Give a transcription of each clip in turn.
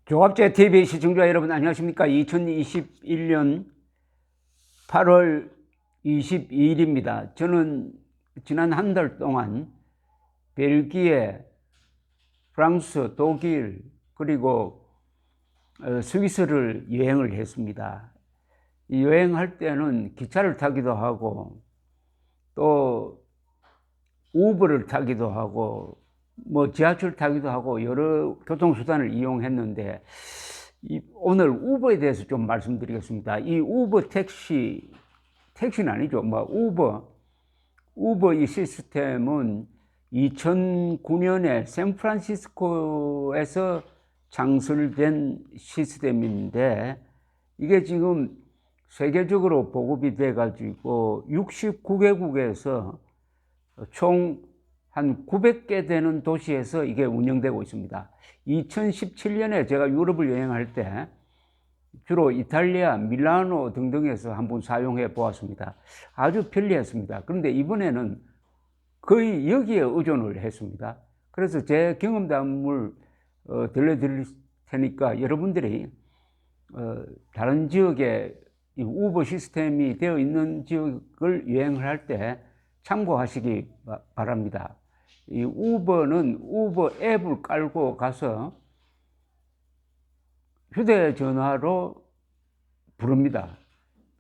조갑제 TV 시청자 여러분 안녕하십니까? 2021년 8월 22일입니다. 저는 지난 한 달 동안 벨기에, 프랑스, 독일 그리고 스위스를 여행을 했습니다. 이 여행할 때는 기차를 타기도 하고 또 우버를 타기도 하고 뭐 지하철 타기도 하고 여러 교통수단을 이용했는데 오늘 우버에 대해서 좀 말씀드리겠습니다. 이 우버 택시는 아니죠. 뭐 우버 이 시스템은 2009년에 샌프란시스코에서 창설된 시스템인데 이게 지금 세계적으로 보급이 돼 가지고 69개국에서 총 한 900개 되는 도시에서 이게 운영되고 있습니다. 2017년에 제가 유럽을 여행할 때 주로 이탈리아, 밀라노 등등에서 한번 사용해 보았습니다. 아주 편리했습니다. 그런데 이번에는 거의 여기에 의존을 했습니다. 그래서 제 경험담을 들려드릴 테니까 여러분들이 다른 지역에 이 우버 시스템이 되어 있는 지역을 여행을 할 때 참고하시기 바랍니다. 이 우버는 우버 앱을 깔고 가서 휴대전화로 부릅니다.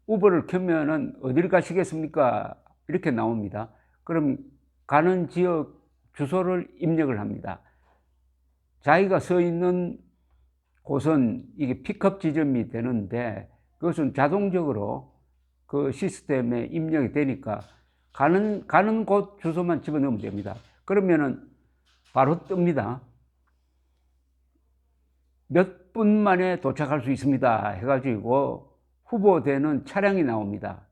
우버를 켜면은 어딜 가시겠습니까? 이렇게 나옵니다. 그럼 가는 지역 주소를 입력을 합니다. 자기가 서 있는 곳은 이게 픽업 지점이 되는데 그것은 자동적으로 그 시스템에 입력이 되니까 가는 곳 주소만 집어넣으면 됩니다. 그러면은 바로 뜹니다. 몇 분 만에 도착할 수 있습니다 해가지고 후보되는 차량이 나옵니다.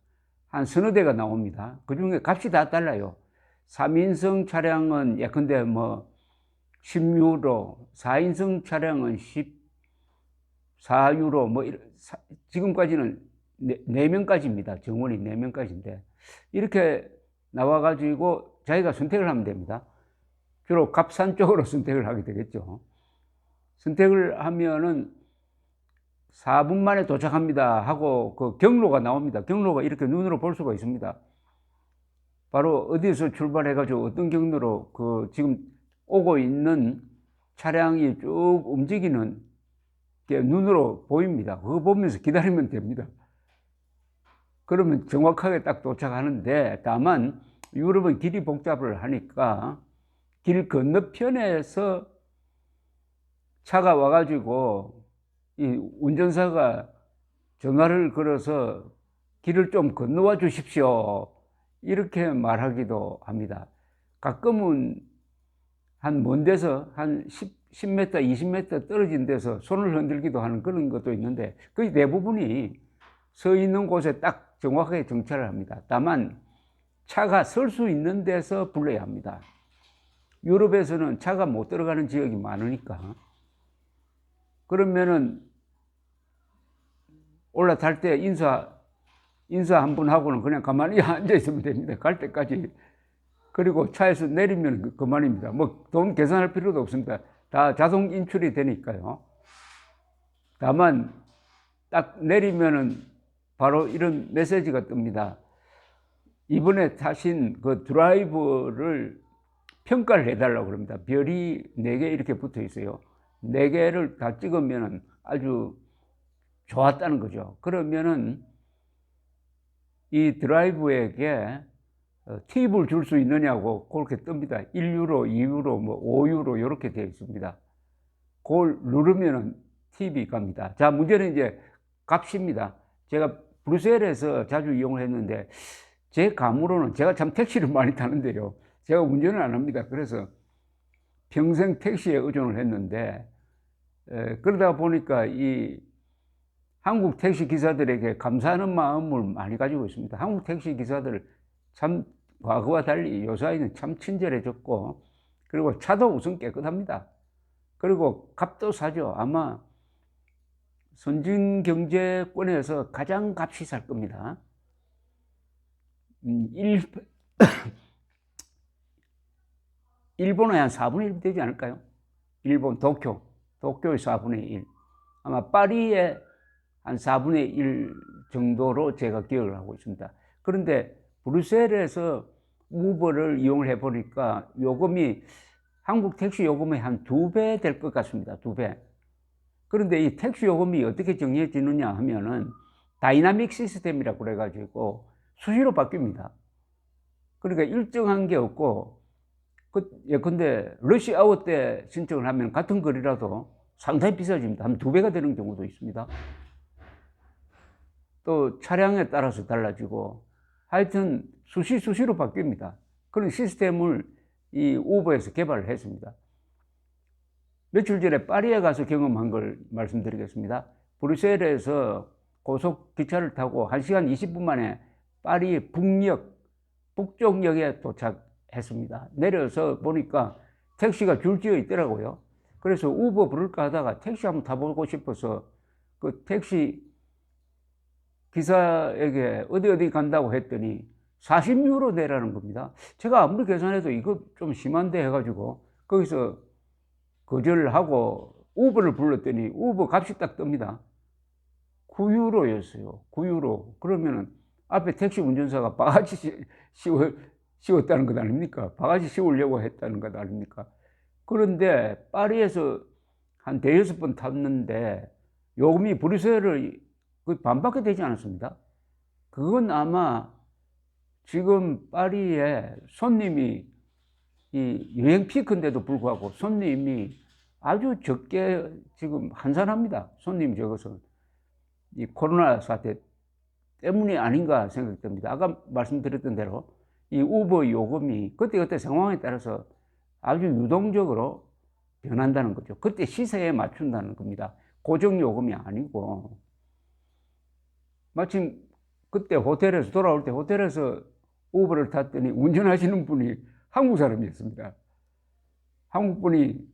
한 서너 대가 나옵니다. 그 중에 값이 다 달라요. 3인승 차량은 예컨대 뭐 10유로, 4인승 차량은 14유로, 뭐 지금까지는 4명까지입니다. 정원이 4명까지인데 이렇게 나와가지고 자기가 선택을 하면 됩니다. 주로 값싼 쪽으로 선택을 하게 되겠죠. 선택을 하면은 4분 만에 도착합니다 하고 그 경로가 나옵니다. 경로가 이렇게 눈으로 볼 수가 있습니다. 바로 어디에서 출발해가지고 어떤 경로로 그 지금 오고 있는 차량이 쭉 움직이는 게 눈으로 보입니다. 그거 보면서 기다리면 됩니다. 그러면 정확하게 딱 도착하는데 다만 유럽은 길이 복잡을 하니까 길 건너편에서 차가 와가지고 이 운전사가 전화를 걸어서 길을 좀 건너와 주십시오 이렇게 말하기도 합니다. 가끔은 한 먼 데서 한 10m, 20m 떨어진 데서 손을 흔들기도 하는 그런 것도 있는데 거의 대부분이 서 있는 곳에 딱 정확하게 정차를 합니다. 다만 차가 설 수 있는 데서 불러야 합니다. 유럽에서는 차가 못 들어가는 지역이 많으니까 그러면은 올라탈 때 인사 한 번 하고는 그냥 가만히 앉아 있으면 됩니다. 갈 때까지. 그리고 차에서 내리면 그만입니다. 뭐 돈 계산할 필요도 없습니다. 다 자동 인출이 되니까요. 다만 딱 내리면은 바로 이런 메시지가 뜹니다. 이번에 타신 그 드라이버를 평가를 해달라고 그럽니다. 별이 4개 이렇게 붙어 있어요. 4개를 다 찍으면 아주 좋았다는 거죠. 그러면은 이 드라이브에게 팁을 줄 수 있느냐고 그렇게 뜹니다. 1유로, 2유로, 뭐 5유로 이렇게 되어 있습니다. 그걸 누르면은 팁이 갑니다. 자, 문제는 이제 값입니다. 제가 브뤼셀에서 자주 이용을 했는데 제 감으로는 제가 참 택시를 많이 타는데요. 제가 운전을 안 합니다. 그래서 평생 택시에 의존을 했는데 그러다 보니까 이 한국 택시 기사들에게 감사하는 마음을 많이 가지고 있습니다. 한국 택시 기사들 참 과거와 달리 요사이는 참 친절해졌고 그리고 차도 우선 깨끗합니다. 그리고 값도 싸죠. 아마 선진 경제권에서 가장 값이 쌀 겁니다. 일본의 한 4분의 1 되지 않을까요? 일본 도쿄의 4분의 1. 아마 파리의 한 4분의 1 정도로 제가 기억을 하고 있습니다. 그런데 브뤼셀에서 우버를 이용을 해보니까 요금이 한국 택시 요금의 한 2배 될 것 같습니다. 2배. 그런데 이 택시 요금이 어떻게 정해지느냐 하면은 다이나믹 시스템이라고 그래가지고 수시로 바뀝니다. 그러니까 일정한 게 없고, 예컨대 러시 아워 때 신청을 하면 같은 거리라도 상당히 비싸집니다. 한 2배가 되는 경우도 있습니다. 또 차량에 따라서 달라지고, 하여튼 수시로 바뀝니다. 그런 시스템을 이 우버에서 개발을 했습니다. 며칠 전에 파리에 가서 경험한 걸 말씀드리겠습니다. 브뤼셀에서 고속 기차를 타고 1시간 20분 만에 파리 북쪽역에 도착했습니다. 내려서 보니까 택시가 줄지어 있더라고요. 그래서 우버 부를까 하다가 택시 한번 타보고 싶어서 그 택시 기사에게 어디 간다고 했더니 40유로 내라는 겁니다. 제가 아무리 계산해도 이거 좀 심한데 해가지고 거기서 거절을 하고 우버를 불렀더니 우버 값이 딱 뜹니다. 9유로였어요. 9유로. 그러면은 앞에 택시 운전사가 바가지 씌웠다는 것 아닙니까? 바가지 씌우려고 했다는 것 아닙니까? 그런데 파리에서 한 대여섯 번 탔는데 요금이 브뤼셀을 거의 반밖에 되지 않았습니다. 그건 아마 지금 파리에 손님이 이 여행 피크인데도 불구하고 손님이 아주 적게 지금 한산합니다. 손님이 적어서 이 코로나 사태 때문이 아닌가 생각됩니다. 아까 말씀드렸던 대로 이 우버 요금이 그때그때 상황에 따라서 아주 유동적으로 변한다는 거죠. 그때 시세에 맞춘다는 겁니다. 고정 요금이 아니고. 마침 그때 호텔에서 돌아올 때 호텔에서 우버를 탔더니 운전하시는 분이 한국 사람이었습니다. 한국 분이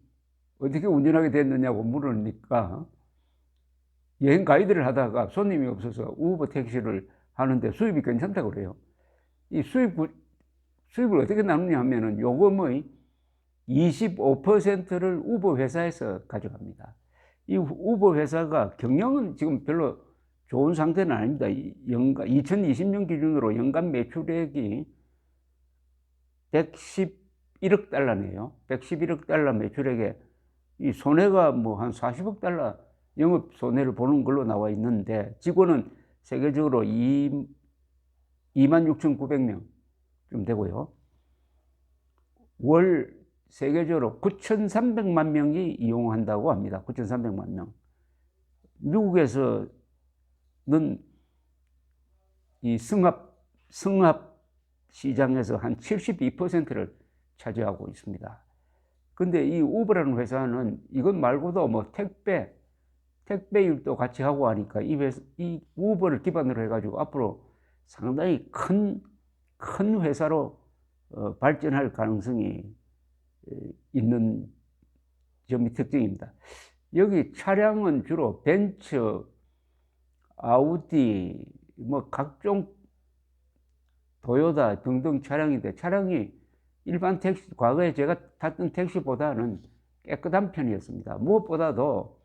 어떻게 운전하게 됐느냐고 물으니까 여행 가이드를 하다가 손님이 없어서 우버 택시를 하는데 수입이 괜찮다고 그래요. 이 수입을 어떻게 나누냐 하면은 요금의 25%를 우버 회사에서 가져갑니다. 이 우버 회사가 경영은 지금 별로 좋은 상태는 아닙니다. 2020년 기준으로 연간 매출액이 111억 달러네요. 111억 달러 매출액에 이 손해가 뭐 한 40억 달러 영업 손해를 보는 걸로 나와 있는데 직원은 세계적으로 26,900명 좀 되고요. 월 세계적으로 9,300만 명이 이용한다고 합니다. 9,300만 명. 미국에서는 이 승합 시장에서 한 72%를 차지하고 있습니다. 근데 이 우버라는 회사는 이것 말고도 뭐 택배 일도 같이 하고 하니까 이 우버를 기반으로 해가지고 앞으로 상당히 큰 회사로 발전할 가능성이 있는 점이 특징입니다. 여기 차량은 주로 벤츠, 아우디, 뭐 각종 토요타 등등 차량인데 차량이 일반 택시, 과거에 제가 탔던 택시보다는 깨끗한 편이었습니다. 무엇보다도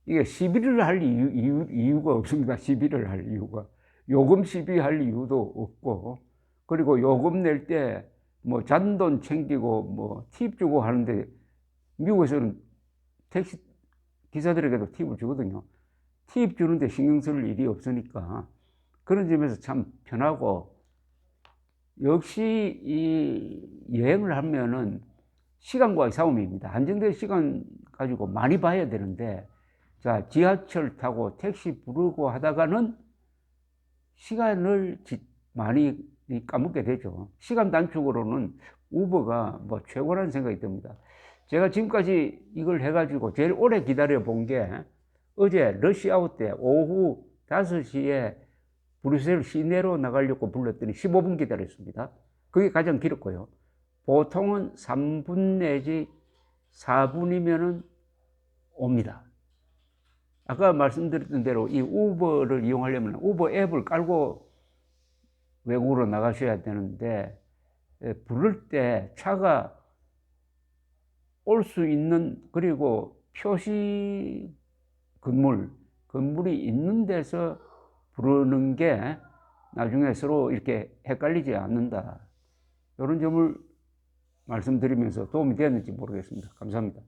이게 시비를 할 이유가 없습니다. 시비를 할 이유가. 요금 시비할 이유도 없고, 그리고 요금 낼 때 뭐 잔돈 챙기고 뭐 팁 주고 하는데 미국에서는 택시 기사들에게도 팁을 주거든요. 팁 주는데 신경 쓸 일이 없으니까 그런 점에서 참 편하고, 역시 이 여행을 하면은 시간과의 싸움입니다. 한정된 시간 가지고 많이 봐야 되는데, 자, 지하철 타고 택시 부르고 하다가는 시간을 많이 까먹게 되죠. 시간 단축으로는 우버가 뭐 최고라는 생각이 듭니다. 제가 지금까지 이걸 해가지고 제일 오래 기다려 본 게 어제 러시아워 때 오후 5시에 브뤼셀 시내로 나가려고 불렀더니 15분 기다렸습니다. 그게 가장 길었고요. 보통은 3분 내지 4분이면은 옵니다. 아까 말씀드렸던 대로 이 우버를 이용하려면 우버 앱을 깔고 외국으로 나가셔야 되는데, 부를 때 차가 올 수 있는, 그리고 표시 건물이 있는 데서 부르는 게 나중에 서로 이렇게 헷갈리지 않는다. 이런 점을 말씀드리면서 도움이 되었는지 모르겠습니다. 감사합니다.